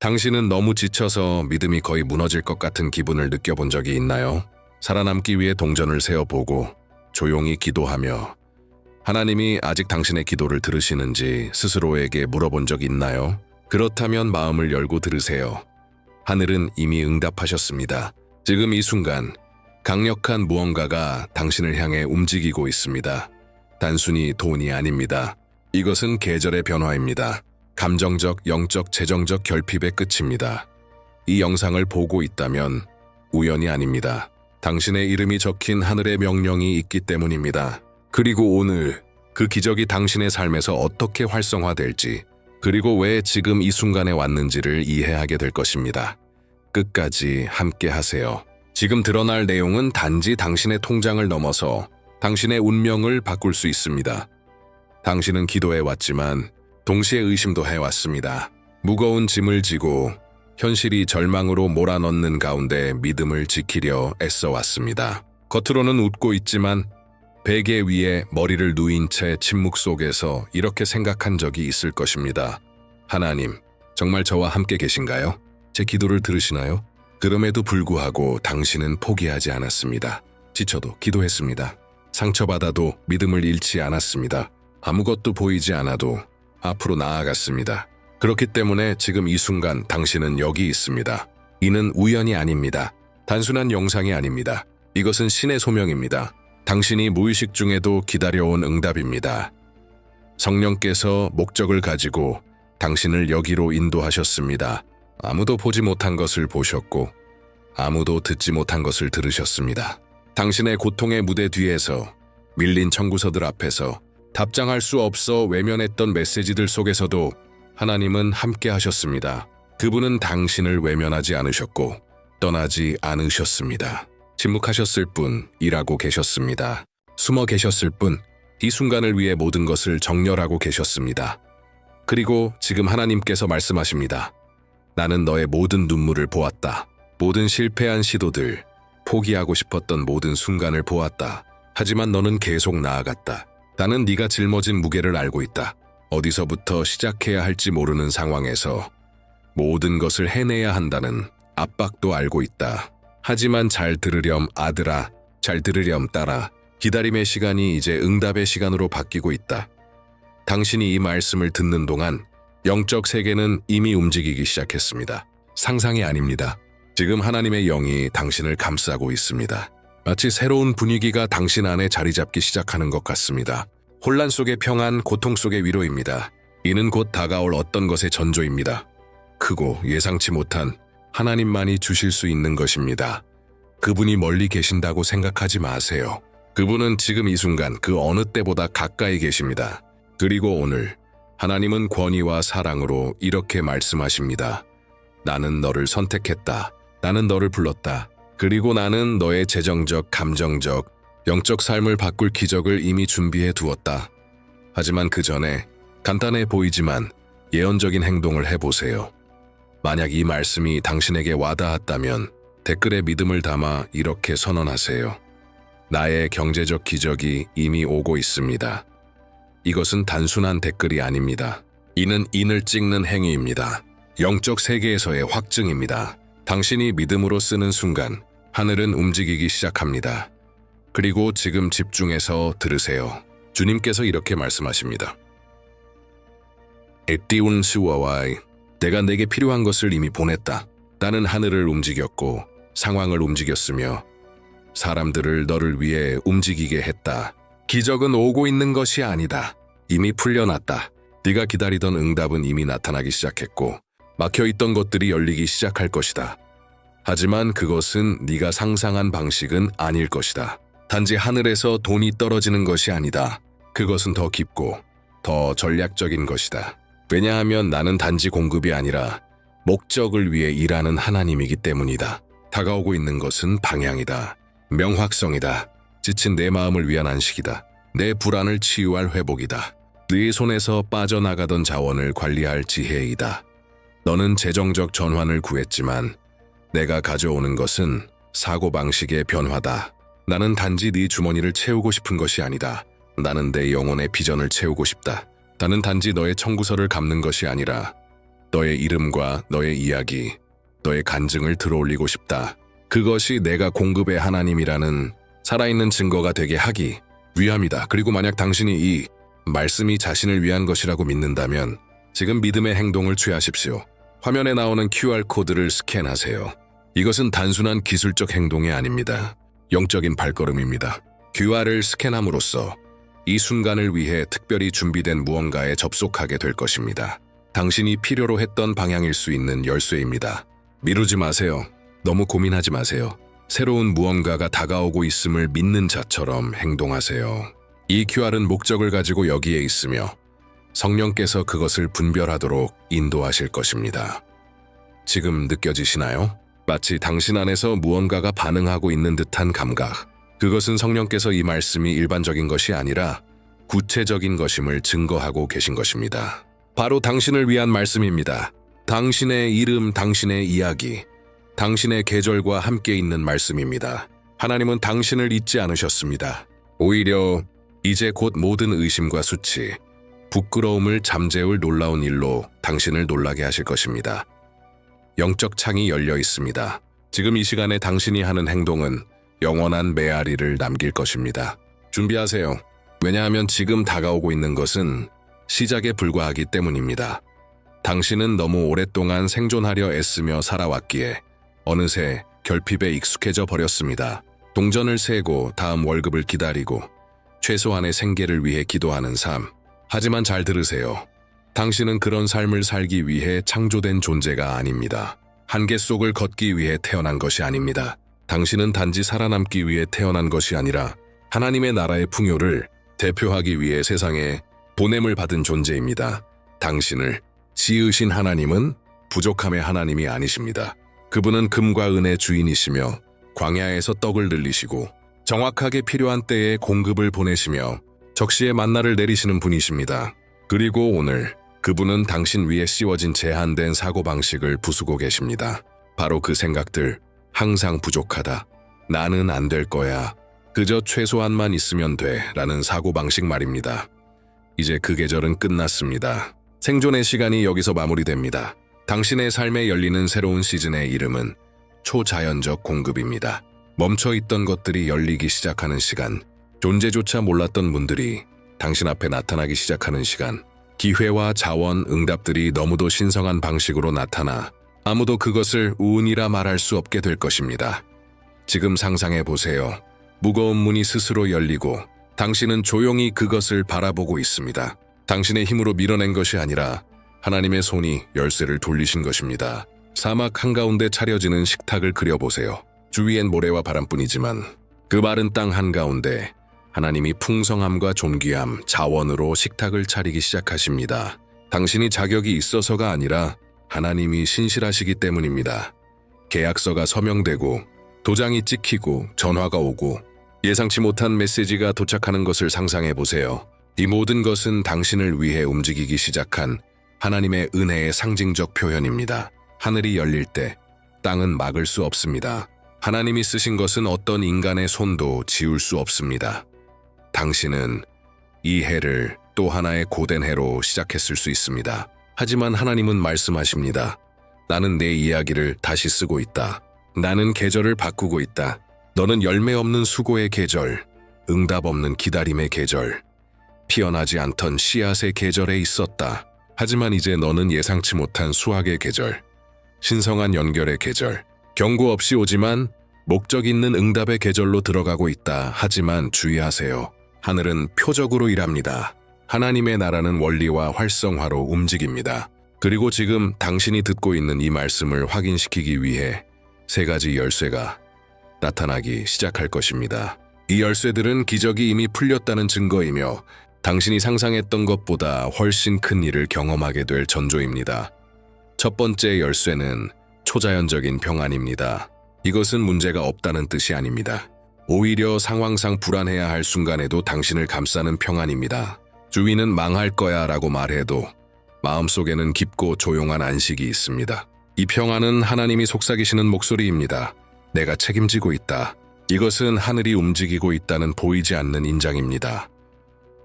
당신은 너무 지쳐서 믿음이 거의 무너질 것 같은 기분을 느껴본 적이 있나요? 살아남기 위해 동전을 세어보고 조용히 기도하며 하나님이 아직 당신의 기도를 들으시는지 스스로에게 물어본 적 있나요? 그렇다면 마음을 열고 들으세요. 하늘은 이미 응답하셨습니다. 지금 이 순간 강력한 무언가가 당신을 향해 움직이고 있습니다. 단순히 돈이 아닙니다. 이것은 계절의 변화입니다. 감정적, 영적, 재정적 결핍의 끝입니다. 이 영상을 보고 있다면 우연이 아닙니다. 당신의 이름이 적힌 하늘의 명령이 있기 때문입니다. 그리고 오늘 그 기적이 당신의 삶에서 어떻게 활성화될지, 그리고 왜 지금 이 순간에 왔는지를 이해하게 될 것입니다. 끝까지 함께 하세요. 지금 드러날 내용은 단지 당신의 통장을 넘어서 당신의 운명을 바꿀 수 있습니다. 당신은 기도해 왔지만 동시에 의심도 해왔습니다. 무거운 짐을 지고 현실이 절망으로 몰아넣는 가운데 믿음을 지키려 애써왔습니다. 겉으로는 웃고 있지만 베개 위에 머리를 누인 채 침묵 속에서 이렇게 생각한 적이 있을 것입니다. 하나님, 정말 저와 함께 계신가요? 제 기도를 들으시나요? 그럼에도 불구하고 당신은 포기하지 않았습니다. 지쳐도 기도했습니다. 상처받아도 믿음을 잃지 않았습니다. 아무것도 보이지 않아도 앞으로 나아갔습니다. 그렇기 때문에 지금 이 순간 당신은 여기 있습니다. 이는 우연이 아닙니다. 단순한 영상이 아닙니다. 이것은 신의 소명입니다. 당신이 무의식 중에도 기다려온 응답입니다. 성령께서 목적을 가지고 당신을 여기로 인도하셨습니다. 아무도 보지 못한 것을 보셨고 아무도 듣지 못한 것을 들으셨습니다. 당신의 고통의 무대 뒤에서, 밀린 청구서들 앞에서, 답장할 수 없어 외면했던 메시지들 속에서도 하나님은 함께 하셨습니다. 그분은 당신을 외면하지 않으셨고 떠나지 않으셨습니다. 침묵하셨을 뿐 일하고 계셨습니다. 숨어 계셨을 뿐 이 순간을 위해 모든 것을 정렬하고 계셨습니다. 그리고 지금 하나님께서 말씀하십니다. 나는 너의 모든 눈물을 보았다. 모든 실패한 시도들, 포기하고 싶었던 모든 순간을 보았다. 하지만 너는 계속 나아갔다. 나는 네가 짊어진 무게를 알고 있다. 어디서부터 시작해야 할지 모르는 상황에서 모든 것을 해내야 한다는 압박도 알고 있다. 하지만 잘 들으렴 아들아, 잘 들으렴 딸아. 기다림의 시간이 이제 응답의 시간으로 바뀌고 있다. 당신이 이 말씀을 듣는 동안 영적 세계는 이미 움직이기 시작했습니다. 상상이 아닙니다. 지금 하나님의 영이 당신을 감싸고 있습니다. 마치 새로운 분위기가 당신 안에 자리 잡기 시작하는 것 같습니다. 혼란 속의 평안, 고통 속의 위로입니다. 이는 곧 다가올 어떤 것의 전조입니다. 크고 예상치 못한 하나님만이 주실 수 있는 것입니다. 그분이 멀리 계신다고 생각하지 마세요. 그분은 지금 이 순간 그 어느 때보다 가까이 계십니다. 그리고 오늘 하나님은 권위와 사랑으로 이렇게 말씀하십니다. 나는 너를 선택했다. 나는 너를 불렀다. 그리고 나는 너의 재정적, 감정적, 영적 삶을 바꿀 기적을 이미 준비해 두었다. 하지만 그 전에 간단해 보이지만 예언적인 행동을 해보세요. 만약 이 말씀이 당신에게 와닿았다면 댓글에 믿음을 담아 이렇게 선언하세요. 나의 경제적 기적이 이미 오고 있습니다. 이것은 단순한 댓글이 아닙니다. 이는 인을 찍는 행위입니다. 영적 세계에서의 확증입니다. 당신이 믿음으로 쓰는 순간 하늘은 움직이기 시작합니다. 그리고 지금 집중해서 들으세요. 주님께서 이렇게 말씀하십니다. 에띠운 스와와이, 내가 내게 필요한 것을 이미 보냈다. 나는 하늘을 움직였고 상황을 움직였으며 사람들을 너를 위해 움직이게 했다. 기적은 오고 있는 것이 아니다. 이미 풀려났다. 네가 기다리던 응답은 이미 나타나기 시작했고 막혀있던 것들이 열리기 시작할 것이다. 하지만 그것은 네가 상상한 방식은 아닐 것이다. 단지 하늘에서 돈이 떨어지는 것이 아니다. 그것은 더 깊고 더 전략적인 것이다. 왜냐하면 나는 단지 공급이 아니라 목적을 위해 일하는 하나님이기 때문이다. 다가오고 있는 것은 방향이다. 명확성이다. 지친 내 마음을 위한 안식이다. 내 불안을 치유할 회복이다. 네 손에서 빠져나가던 자원을 관리할 지혜이다. 너는 재정적 전환을 구했지만 내가 가져오는 것은 사고방식의 변화다. 나는 단지 네 주머니를 채우고 싶은 것이 아니다. 나는 내 영혼의 비전을 채우고 싶다. 나는 단지 너의 청구서를 갚는 것이 아니라 너의 이름과 너의 이야기, 너의 간증을 들어올리고 싶다. 그것이 내가 공급의 하나님이라는 살아있는 증거가 되게 하기 위함이다. 그리고 만약 당신이 이 말씀이 자신을 위한 것이라고 믿는다면 지금 믿음의 행동을 취하십시오. 화면에 나오는 QR코드를 스캔하세요. 이것은 단순한 기술적 행동이 아닙니다. 영적인 발걸음입니다. QR을 스캔함으로써 이 순간을 위해 특별히 준비된 무언가에 접속하게 될 것입니다. 당신이 필요로 했던 방향일 수 있는 열쇠입니다. 미루지 마세요. 너무 고민하지 마세요. 새로운 무언가가 다가오고 있음을 믿는 자처럼 행동하세요. 이 QR은 목적을 가지고 여기에 있으며 성령께서 그것을 분별하도록 인도하실 것입니다. 지금 느껴지시나요? 마치 당신 안에서 무언가가 반응하고 있는 듯한 감각. 그것은 성령께서 이 말씀이 일반적인 것이 아니라 구체적인 것임을 증거하고 계신 것입니다. 바로 당신을 위한 말씀입니다. 당신의 이름, 당신의 이야기, 당신의 계절과 함께 있는 말씀입니다. 하나님은 당신을 잊지 않으셨습니다. 오히려 이제 곧 모든 의심과 수치, 부끄러움을 잠재울 놀라운 일로 당신을 놀라게 하실 것입니다. 영적 창이 열려 있습니다. 지금 이 시간에 당신이 하는 행동은 영원한 메아리를 남길 것입니다. 준비하세요. 왜냐하면 지금 다가오고 있는 것은 시작에 불과하기 때문입니다. 당신은 너무 오랫동안 생존하려 애쓰며 살아왔기에 어느새 결핍에 익숙해져 버렸습니다. 동전을 세고 다음 월급을 기다리고 최소한의 생계를 위해 기도하는 삶. 하지만 잘 들으세요. 당신은 그런 삶을 살기 위해 창조된 존재가 아닙니다. 한계 속을 걷기 위해 태어난 것이 아닙니다. 당신은 단지 살아남기 위해 태어난 것이 아니라 하나님의 나라의 풍요를 대표하기 위해 세상에 보냄을 받은 존재입니다. 당신을 지으신 하나님은 부족함의 하나님이 아니십니다. 그분은 금과 은의 주인이시며 광야에서 떡을 늘리시고 정확하게 필요한 때에 공급을 보내시며 적시에 만나를 내리시는 분이십니다. 그리고 오늘 그분은 당신 위에 씌워진 제한된 사고방식을 부수고 계십니다. 바로 그 생각들, 항상 부족하다, 나는 안 될 거야, 그저 최소한만 있으면 돼 라는 사고방식 말입니다. 이제 그 계절은 끝났습니다. 생존의 시간이 여기서 마무리됩니다. 당신의 삶에 열리는 새로운 시즌의 이름은 초자연적 공급입니다. 멈춰있던 것들이 열리기 시작하는 시간, 존재조차 몰랐던 분들이 당신 앞에 나타나기 시작하는 시간, 기회와 자원, 응답들이 너무도 신성한 방식으로 나타나 아무도 그것을 운이라 말할 수 없게 될 것입니다. 지금 상상해 보세요. 무거운 문이 스스로 열리고 당신은 조용히 그것을 바라보고 있습니다. 당신의 힘으로 밀어낸 것이 아니라 하나님의 손이 열쇠를 돌리신 것입니다. 사막 한가운데 차려지는 식탁을 그려보세요. 주위엔 모래와 바람뿐이지만 그 마른 땅 한가운데 하나님이 풍성함과 존귀함, 자원으로 식탁을 차리기 시작하십니다. 당신이 자격이 있어서가 아니라 하나님이 신실하시기 때문입니다. 계약서가 서명되고 도장이 찍히고 전화가 오고 예상치 못한 메시지가 도착하는 것을 상상해 보세요. 이 모든 것은 당신을 위해 움직이기 시작한 하나님의 은혜의 상징적 표현입니다. 하늘이 열릴 때 땅은 막을 수 없습니다. 하나님이 쓰신 것은 어떤 인간의 손도 지울 수 없습니다. 당신은 이 해를 또 하나의 고된 해로 시작했을 수 있습니다. 하지만 하나님은 말씀하십니다. 나는 내 이야기를 다시 쓰고 있다. 나는 계절을 바꾸고 있다. 너는 열매 없는 수고의 계절, 응답 없는 기다림의 계절, 피어나지 않던 씨앗의 계절에 있었다. 하지만 이제 너는 예상치 못한 수확의 계절, 신성한 연결의 계절, 경고 없이 오지만 목적 있는 응답의 계절로 들어가고 있다. 하지만 주의하세요. 하늘은 표적으로 일합니다. 하나님의 나라는 원리와 활성화로 움직입니다. 그리고 지금 당신이 듣고 있는 이 말씀을 확인시키기 위해 세 가지 열쇠가 나타나기 시작할 것입니다. 이 열쇠들은 기적이 이미 풀렸다는 증거이며 당신이 상상했던 것보다 훨씬 큰 일을 경험하게 될 전조입니다. 첫 번째 열쇠는 초자연적인 평안입니다. 이것은 문제가 없다는 뜻이 아닙니다. 오히려 상황상 불안해야 할 순간에도 당신을 감싸는 평안입니다. 주위는 망할 거야 라고 말해도 마음속에는 깊고 조용한 안식이 있습니다. 이 평안은 하나님이 속삭이시는 목소리입니다. 내가 책임지고 있다. 이것은 하늘이 움직이고 있다는 보이지 않는 인장입니다.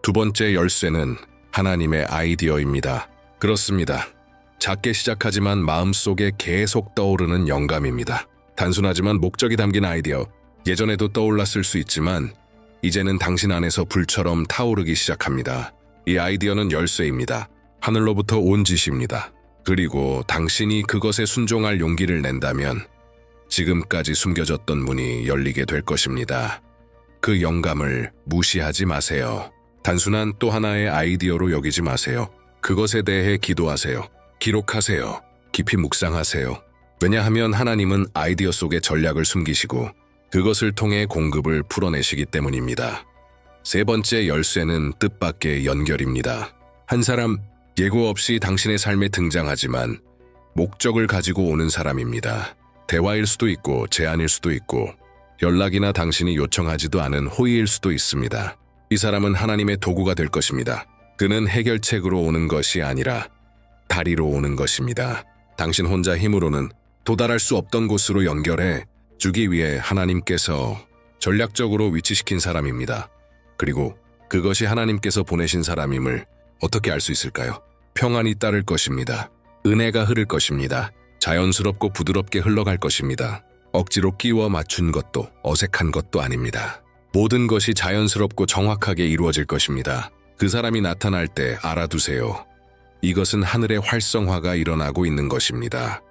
두 번째 열쇠는 하나님의 아이디어입니다. 그렇습니다. 작게 시작하지만 마음속에 계속 떠오르는 영감입니다. 단순하지만 목적이 담긴 아이디어. 예전에도 떠올랐을 수 있지만 이제는 당신 안에서 불처럼 타오르기 시작합니다. 이 아이디어는 열쇠입니다. 하늘로부터 온 지시입니다. 그리고 당신이 그것에 순종할 용기를 낸다면 지금까지 숨겨졌던 문이 열리게 될 것입니다. 그 영감을 무시하지 마세요. 단순한 또 하나의 아이디어로 여기지 마세요. 그것에 대해 기도하세요. 기록하세요. 깊이 묵상하세요. 왜냐하면 하나님은 아이디어 속에 전략을 숨기시고 그것을 통해 공급을 풀어내시기 때문입니다. 세 번째 열쇠는 뜻밖의 연결입니다. 한 사람, 예고 없이 당신의 삶에 등장하지만 목적을 가지고 오는 사람입니다. 대화일 수도 있고 제안일 수도 있고 연락이나 당신이 요청하지도 않은 호의일 수도 있습니다. 이 사람은 하나님의 도구가 될 것입니다. 그는 해결책으로 오는 것이 아니라 다리로 오는 것입니다. 당신 혼자 힘으로는 도달할 수 없던 곳으로 연결해 주기 위해 하나님께서 전략적으로 위치시킨 사람입니다. 그리고 그것이 하나님께서 보내신 사람임을 어떻게 알 수 있을까요? 평안이 따를 것입니다. 은혜가 흐를 것입니다. 자연스럽고 부드럽게 흘러갈 것입니다. 억지로 끼워 맞춘 것도 어색한 것도 아닙니다. 모든 것이 자연스럽고 정확하게 이루어질 것입니다. 그 사람이 나타날 때 알아두세요. 이것은 하늘의 활성화가 일어나고 있는 것입니다.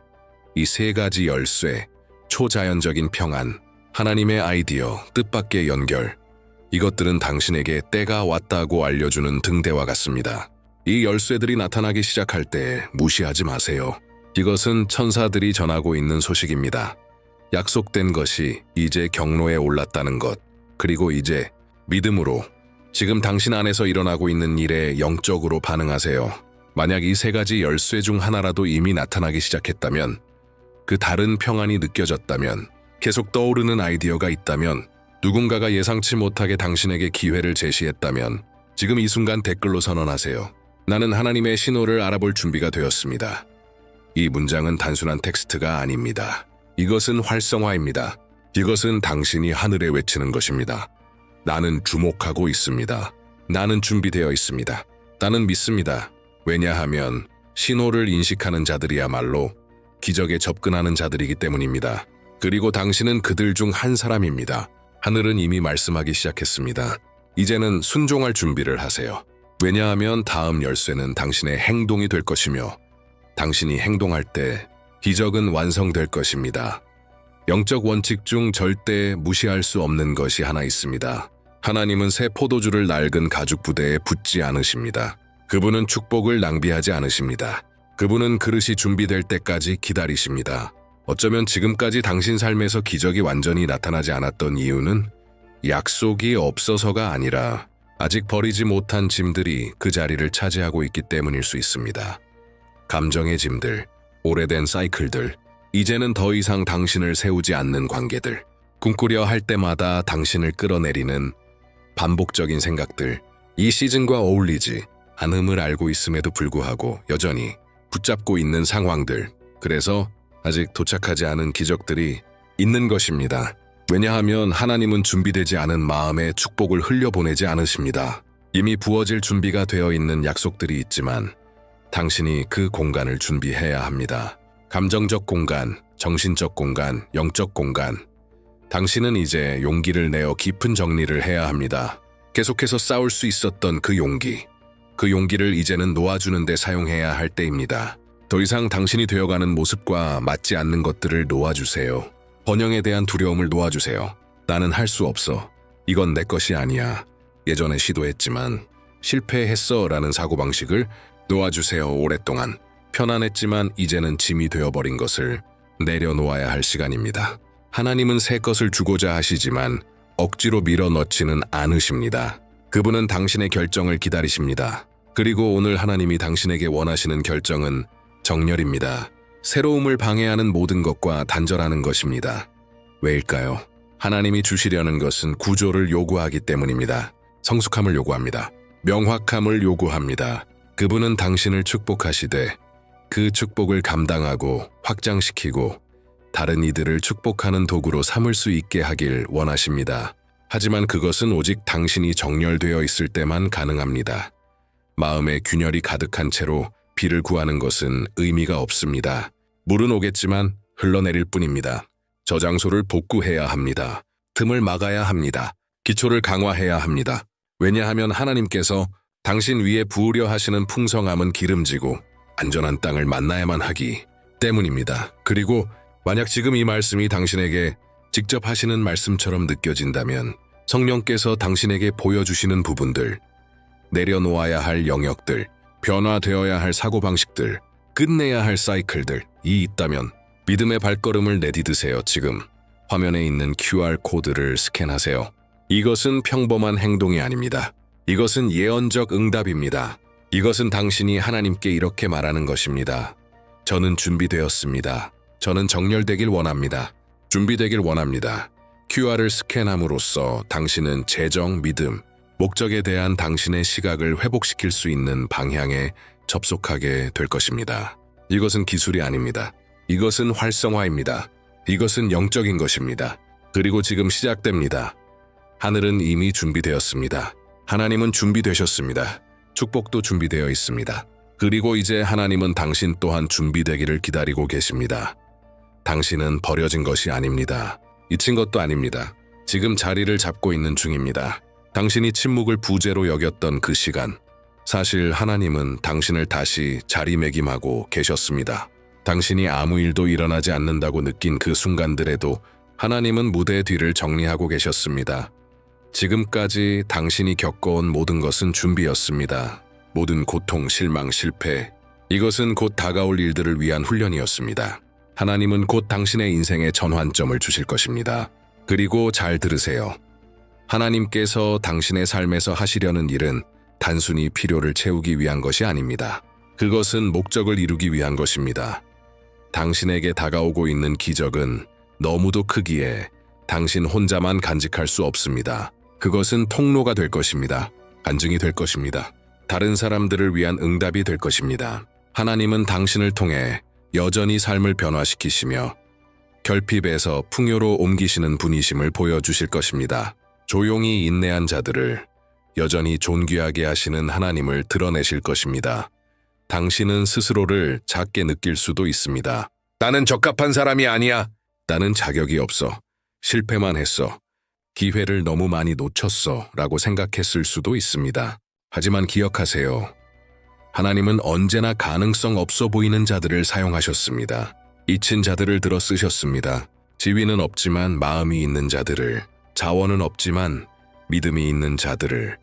이 세 가지 열쇠, 초자연적인 평안, 하나님의 아이디어, 뜻밖의 연결, 이것들은 당신에게 때가 왔다고 알려주는 등대와 같습니다. 이 열쇠들이 나타나기 시작할 때 무시하지 마세요. 이것은 천사들이 전하고 있는 소식입니다. 약속된 것이 이제 경로에 올랐다는 것, 그리고 이제 믿음으로 지금 당신 안에서 일어나고 있는 일에 영적으로 반응하세요. 만약 이 세 가지 열쇠 중 하나라도 이미 나타나기 시작했다면, 그 다른 평안이 느껴졌다면, 계속 떠오르는 아이디어가 있다면, 누군가가 예상치 못하게 당신에게 기회를 제시했다면 지금 이 순간 댓글로 선언하세요. 나는 하나님의 신호를 알아볼 준비가 되었습니다. 이 문장은 단순한 텍스트가 아닙니다. 이것은 활성화입니다. 이것은 당신이 하늘에 외치는 것입니다. 나는 주목하고 있습니다. 나는 준비되어 있습니다. 나는 믿습니다. 왜냐하면 신호를 인식하는 자들이야말로 기적에 접근하는 자들이기 때문입니다. 그리고 당신은 그들 중 한 사람입니다. 하늘은 이미 말씀하기 시작했습니다. 이제는 순종할 준비를 하세요. 왜냐하면 다음 열쇠는 당신의 행동이 될 것이며 당신이 행동할 때 기적은 완성될 것입니다. 영적 원칙 중 절대 무시할 수 없는 것이 하나 있습니다. 하나님은 새 포도주를 낡은 가죽 부대에 붓지 않으십니다. 그분은 축복을 낭비하지 않으십니다. 그분은 그릇이 준비될 때까지 기다리십니다. 어쩌면 지금까지 당신 삶에서 기적이 완전히 나타나지 않았던 이유는 약속이 없어서가 아니라 아직 버리지 못한 짐들이 그 자리를 차지하고 있기 때문일 수 있습니다. 감정의 짐들, 오래된 사이클들, 이제는 더 이상 당신을 세우지 않는 관계들, 꿈꾸려 할 때마다 당신을 끌어내리는 반복적인 생각들, 이 시즌과 어울리지 않음을 알고 있음에도 불구하고 여전히 붙잡고 있는 상황들, 그래서 아직 도착하지 않은 기적들이 있는 것입니다. 왜냐하면 하나님은 준비되지 않은 마음에 축복을 흘려보내지 않으십니다. 이미 부어질 준비가 되어 있는 약속들이 있지만 당신이 그 공간을 준비해야 합니다. 감정적 공간, 정신적 공간, 영적 공간. 당신은 이제 용기를 내어 깊은 정리를 해야 합니다. 계속해서 싸울 수 있었던 그 용기를 이제는 놓아주는 데 사용해야 할 때입니다. 더 이상 당신이 되어가는 모습과 맞지 않는 것들을 놓아주세요. 번영에 대한 두려움을 놓아주세요. 나는 할 수 없어. 이건 내 것이 아니야. 예전에 시도했지만 실패했어 라는 사고방식을 놓아주세요. 오랫동안 편안했지만 이제는 짐이 되어버린 것을 내려놓아야 할 시간입니다. 하나님은 새 것을 주고자 하시지만 억지로 밀어넣지는 않으십니다. 그분은 당신의 결정을 기다리십니다. 그리고 오늘 하나님이 당신에게 원하시는 결정은 정렬입니다. 새로움을 방해하는 모든 것과 단절하는 것입니다. 왜일까요? 하나님이 주시려는 것은 구조를 요구하기 때문입니다. 성숙함을 요구합니다. 명확함을 요구합니다. 그분은 당신을 축복하시되 그 축복을 감당하고 확장시키고 다른 이들을 축복하는 도구로 삼을 수 있게 하길 원하십니다. 하지만 그것은 오직 당신이 정렬되어 있을 때만 가능합니다. 마음에 균열이 가득한 채로 비를 구하는 것은 의미가 없습니다. 물은 오겠지만 흘러내릴 뿐입니다. 저장소를 복구해야 합니다. 틈을 막아야 합니다. 기초를 강화해야 합니다. 왜냐하면 하나님께서 당신 위에 부으려 하시는 풍성함은 기름지고 안전한 땅을 만나야만 하기 때문입니다. 그리고 만약 지금 이 말씀이 당신에게 직접 하시는 말씀처럼 느껴진다면 성령께서 당신에게 보여주시는 부분들, 내려놓아야 할 영역들, 변화되어야 할 사고방식들, 끝내야 할 사이클들이 있다면 믿음의 발걸음을 내디드세요. 지금 화면에 있는 QR코드를 스캔하세요. 이것은 평범한 행동이 아닙니다. 이것은 예언적 응답입니다. 이것은 당신이 하나님께 이렇게 말하는 것입니다. 저는 준비되었습니다. 저는 정렬되길 원합니다. 준비되길 원합니다. QR을 스캔함으로써 당신은 재정, 믿음, 목적에 대한 당신의 시각을 회복시킬 수 있는 방향에 접속하게 될 것입니다. 이것은 기술이 아닙니다. 이것은 활성화입니다. 이것은 영적인 것입니다. 그리고 지금 시작됩니다. 하늘은 이미 준비되었습니다. 하나님은 준비되셨습니다. 축복도 준비되어 있습니다. 그리고 이제 하나님은 당신 또한 준비되기를 기다리고 계십니다. 당신은 버려진 것이 아닙니다. 잊힌 것도 아닙니다. 지금 자리를 잡고 있는 중입니다. 당신이 침묵을 부재로 여겼던 그 시간, 사실 하나님은 당신을 다시 자리매김하고 계셨습니다. 당신이 아무 일도 일어나지 않는다고 느낀 그 순간들에도 하나님은 무대 뒤를 정리하고 계셨습니다. 지금까지 당신이 겪어온 모든 것은 준비였습니다. 모든 고통, 실망, 실패, 이것은 곧 다가올 일들을 위한 훈련이었습니다. 하나님은 곧 당신의 인생에 전환점을 주실 것입니다. 그리고 잘 들으세요. 하나님께서 당신의 삶에서 하시려는 일은 단순히 필요를 채우기 위한 것이 아닙니다. 그것은 목적을 이루기 위한 것입니다. 당신에게 다가오고 있는 기적은 너무도 크기에 당신 혼자만 간직할 수 없습니다. 그것은 통로가 될 것입니다. 간증이 될 것입니다. 다른 사람들을 위한 응답이 될 것입니다. 하나님은 당신을 통해 여전히 삶을 변화시키시며 결핍에서 풍요로 옮기시는 분이심을 보여주실 것입니다. 조용히 인내한 자들을 여전히 존귀하게 하시는 하나님을 드러내실 것입니다. 당신은 스스로를 작게 느낄 수도 있습니다. 나는 적합한 사람이 아니야. 나는 자격이 없어. 실패만 했어. 기회를 너무 많이 놓쳤어. 라고 생각했을 수도 있습니다. 하지만 기억하세요. 하나님은 언제나 가능성 없어 보이는 자들을 사용하셨습니다. 잊힌 자들을 들어 쓰셨습니다. 지위는 없지만 마음이 있는 자들을, 자원은 없지만 믿음이 있는 자들을.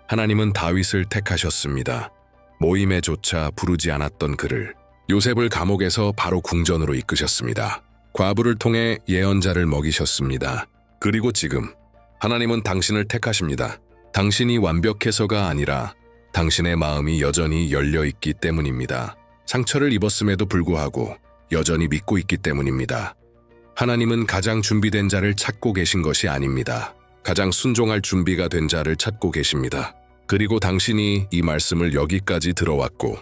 하나님은 다윗을 택하셨습니다. 모임에조차 부르지 않았던 그를. 요셉을 감옥에서 바로 궁전으로 이끄셨습니다. 과부를 통해 예언자를 먹이셨습니다. 그리고 지금 하나님은 당신을 택하십니다. 당신이 완벽해서가 아니라 당신의 마음이 여전히 열려있기 때문입니다. 상처를 입었음에도 불구하고 여전히 믿고 있기 때문입니다. 하나님은 가장 준비된 자를 찾고 계신 것이 아닙니다. 가장 순종할 준비가 된 자를 찾고 계십니다. 그리고 당신이 이 말씀을 여기까지 들어왔고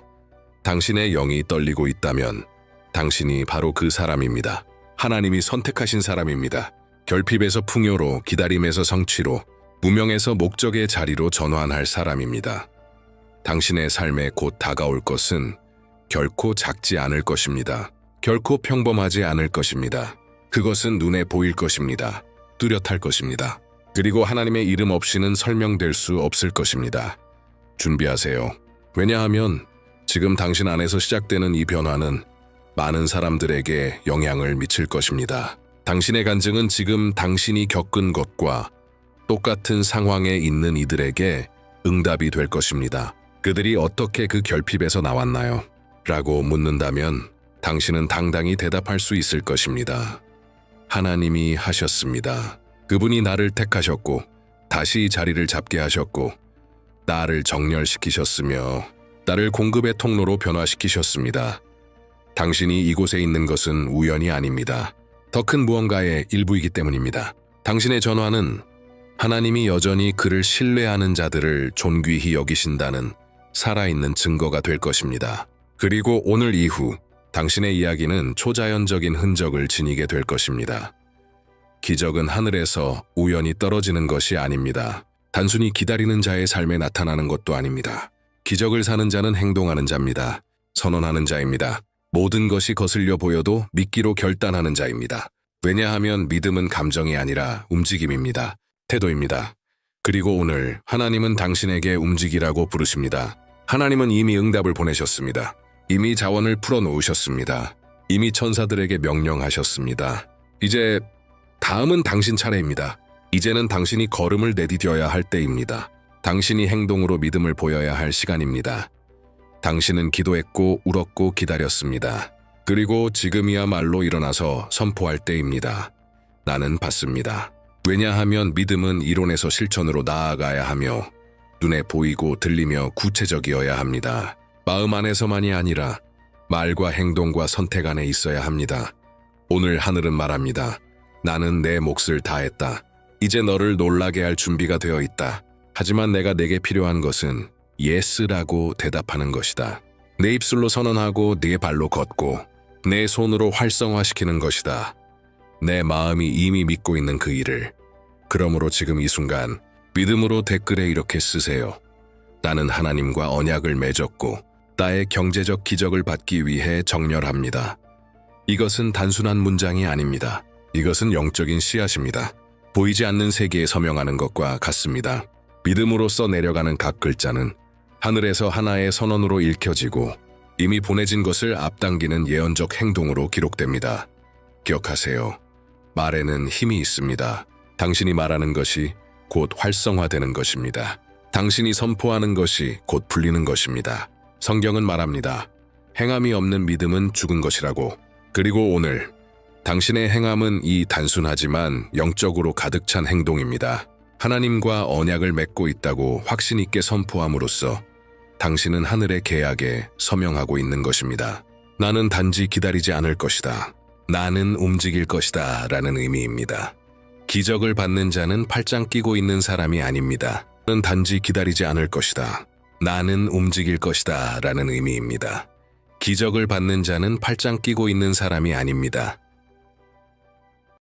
당신의 영이 떨리고 있다면 당신이 바로 그 사람입니다. 하나님이 선택하신 사람입니다. 결핍에서 풍요로, 기다림에서 성취로, 무명에서 목적의 자리로 전환할 사람입니다. 당신의 삶에 곧 다가올 것은 결코 작지 않을 것입니다. 결코 평범하지 않을 것입니다. 그것은 눈에 보일 것입니다. 뚜렷할 것입니다. 그리고 하나님의 이름 없이는 설명될 수 없을 것입니다. 준비하세요. 왜냐하면 지금 당신 안에서 시작되는 이 변화는 많은 사람들에게 영향을 미칠 것입니다. 당신의 간증은 지금 당신이 겪은 것과 똑같은 상황에 있는 이들에게 응답이 될 것입니다. 그들이 어떻게 그 결핍에서 나왔나요? 라고 묻는다면 당신은 당당히 대답할 수 있을 것입니다. 하나님이 하셨습니다. 그분이 나를 택하셨고 다시 자리를 잡게 하셨고 나를 정렬시키셨으며 나를 공급의 통로로 변화시키셨습니다. 당신이 이곳에 있는 것은 우연이 아닙니다. 더 큰 무언가의 일부이기 때문입니다. 당신의 전환은 하나님이 여전히 그를 신뢰하는 자들을 존귀히 여기신다는 살아있는 증거가 될 것입니다. 그리고 오늘 이후 당신의 이야기는 초자연적인 흔적을 지니게 될 것입니다. 기적은 하늘에서 우연히 떨어지는 것이 아닙니다. 단순히 기다리는 자의 삶에 나타나는 것도 아닙니다. 기적을 사는 자는 행동하는 자입니다. 선언하는 자입니다. 모든 것이 거슬려 보여도 믿기로 결단하는 자입니다. 왜냐하면 믿음은 감정이 아니라 움직임입니다. 태도입니다. 그리고 오늘 하나님은 당신에게 움직이라고 부르십니다. 하나님은 이미 응답을 보내셨습니다. 이미 자원을 풀어놓으셨습니다. 이미 천사들에게 명령하셨습니다. 이제 다음은 당신 차례입니다. 이제는 당신이 걸음을 내디뎌야 할 때입니다. 당신이 행동으로 믿음을 보여야 할 시간입니다. 당신은 기도했고 울었고 기다렸습니다. 그리고 지금이야말로 일어나서 선포할 때입니다. 나는 받습니다. 왜냐하면 믿음은 이론에서 실천으로 나아가야 하며 눈에 보이고 들리며 구체적이어야 합니다. 마음 안에서만이 아니라 말과 행동과 선택 안에 있어야 합니다. 오늘 하늘은 말합니다. 나는 내 몫을 다했다. 이제 너를 놀라게 할 준비가 되어 있다. 하지만 내게 필요한 것은 예스라고 대답하는 것이다. 내 입술로 선언하고 네 발로 걷고 내 손으로 활성화시키는 것이다. 내 마음이 이미 믿고 있는 그 일을. 그러므로 지금 이 순간 믿음으로 댓글에 이렇게 쓰세요. 나는 하나님과 언약을 맺었고 나의 경제적 기적을 받기 위해 정렬합니다. 이것은 단순한 문장이 아닙니다. 이것은 영적인 씨앗입니다. 보이지 않는 세계에 서명하는 것과 같습니다. 믿음으로써 내려가는 각 글자는 하늘에서 하나의 선언으로 읽혀지고 이미 보내진 것을 앞당기는 예언적 행동으로 기록됩니다. 기억하세요. 말에는 힘이 있습니다. 당신이 말하는 것이 곧 활성화되는 것입니다. 당신이 선포하는 것이 곧 풀리는 것입니다. 성경은 말합니다. 행함이 없는 믿음은 죽은 것이라고. 그리고 오늘 당신의 행함은 이 단순하지만 영적으로 가득 찬 행동입니다. 하나님과 언약을 맺고 있다고 확신 있게 선포함으로써 당신은 하늘의 계약에 서명하고 있는 것입니다. 나는 단지 기다리지 않을 것이다. 나는 움직일 것이다 라는 의미입니다. 기적을 받는 자는 팔짱 끼고 있는 사람이 아닙니다. 나는 단지 기다리지 않을 것이다. 나는 움직일 것이다 라는 의미입니다. 기적을 받는 자는 팔짱 끼고 있는 사람이 아닙니다.